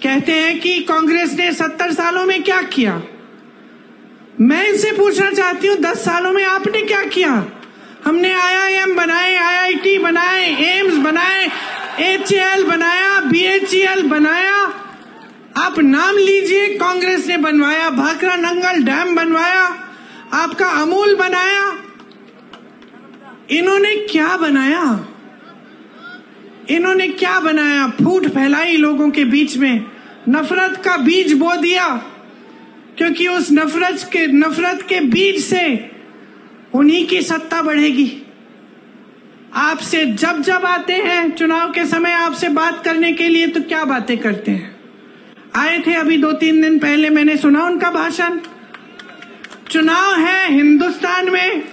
कहते हैं कि कांग्रेस ने 70 सालों में क्या किया। मैं इनसे पूछना चाहती हूँ 10 सालों में आपने क्या किया? हमने IIM बनाए, IIT बनाए, एम्स बनाए, HAL बनाया, BHEL बनाया। आप नाम लीजिए, कांग्रेस ने बनवाया। भाखड़ा नंगल डैम बनवाया, आपका अमूल बनाया। इन्होंने क्या बनाया? इन्होंने क्या बनाया? फूट फैलाई लोगों के बीच में, नफरत का बीज बो दिया, क्योंकि उस नफरत के बीज से उन्हीं की सत्ता बढ़ेगी। आपसे जब आते हैं चुनाव के समय आपसे बात करने के लिए, तो क्या बातें करते हैं? आए थे अभी 2-3 दिन पहले, मैंने सुना उनका भाषण। चुनाव है हिंदुस्तान में,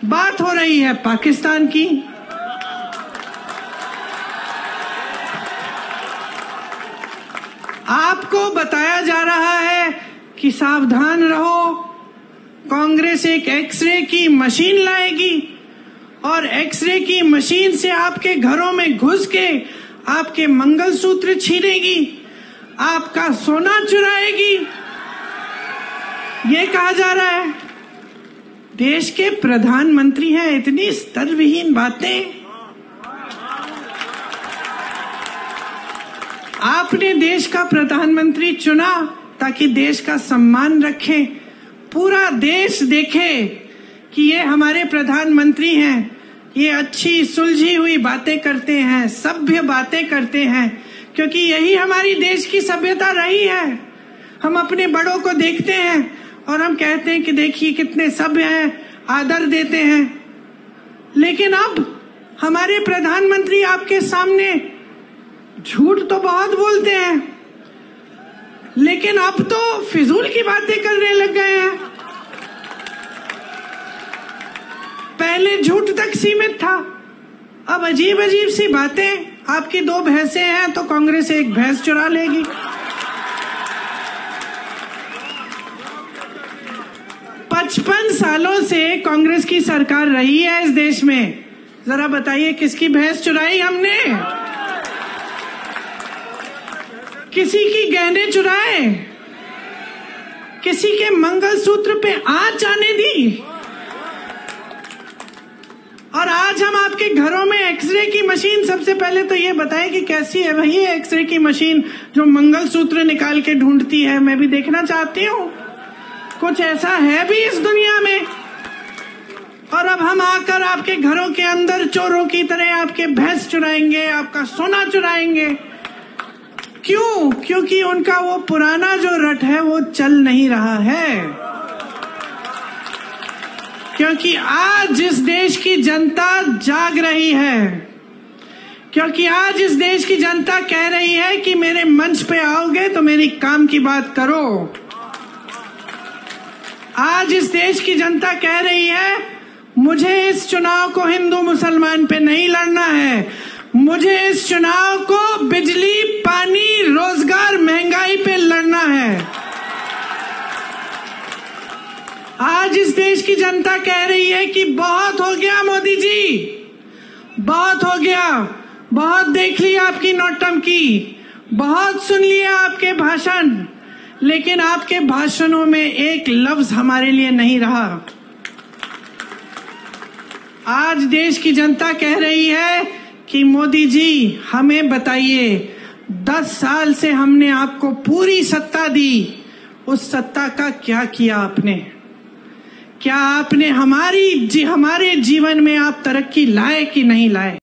बात हो रही है पाकिस्तान की। आपको बताया जा रहा है कि सावधान रहो, कांग्रेस एक एक्सरे की मशीन लाएगी और एक्सरे की मशीन से आपके घरों में घुस के आपके मंगलसूत्र छीनेगी, आपका सोना चुराएगी। ये कहा जा रहा है। देश के प्रधानमंत्री हैं, इतनी स्तरविहीन बातें। आपने देश का प्रधानमंत्री चुना ताकि देश का सम्मान रखें, पूरा देश देखे कि ये हमारे प्रधानमंत्री हैं, ये अच्छी सुलझी हुई बातें करते हैं, सभ्य बातें करते हैं, क्योंकि यही हमारी देश की सभ्यता रही है। हम अपने बड़ों को देखते हैं और हम कहते हैं कि देखिए कितने सभ्य हैं, आदर देते हैं। लेकिन अब हमारे प्रधानमंत्री आपके सामने झूठ तो बहुत बोलते हैं, लेकिन अब तो फिजूल की बातें करने लग गए हैं। पहले झूठ तक सीमित था, अब अजीब अजीब सी बातें। आपकी 2 भैंसें हैं तो कांग्रेस 1 भैंस चुरा लेगी। पचपन सालों से कांग्रेस की सरकार रही है इस देश में। जरा बताइए किसकी भैंस चुराई हमने? किसी की गहने चुराए? किसी के मंगलसूत्र पे आंच आने दी? और आज हम आपके घरों में एक्सरे की मशीन, सबसे पहले तो ये बताएं कि कैसी है भाई ये एक्सरे की मशीन जो मंगलसूत्र निकाल के ढूंढती है? मैं भी देखना चाहती हूँ, कुछ ऐसा है भी इस दुनिया में। और अब हम आकर आपके घरों के अंदर चोरों की तरह आपके भैंस चुराएंगे, आपका सोना चुराएंगे। क्यों? क्योंकि उनका वो पुराना जो रट है वो चल नहीं रहा है। क्योंकि आज इस देश की जनता जाग रही है, क्योंकि आज इस देश की जनता कह रही है कि मेरे मंच पे आओगे तो मेरी काम की बात करो। आज इस देश की जनता कह रही है मुझे इस चुनाव को हिंदू मुसलमान पे नहीं लड़ना है, मुझे इस चुनाव को बिजली, पानी, रोजगार, महंगाई पे लड़ना है। आज इस देश की जनता कह रही है कि बहुत हो गया मोदी जी, बहुत हो गया, बहुत देख लिया आपकी नौटंकी, बहुत सुन लिया आपके भाषण, लेकिन आपके भाषणों में एक लफ्ज हमारे लिए नहीं रहा। आज देश की जनता कह रही है कि मोदी जी हमें बताइए, 10 साल से हमने आपको पूरी सत्ता दी, उस सत्ता का क्या किया आपने? क्या आपने हमारे जीवन में आप तरक्की लाए कि नहीं लाए?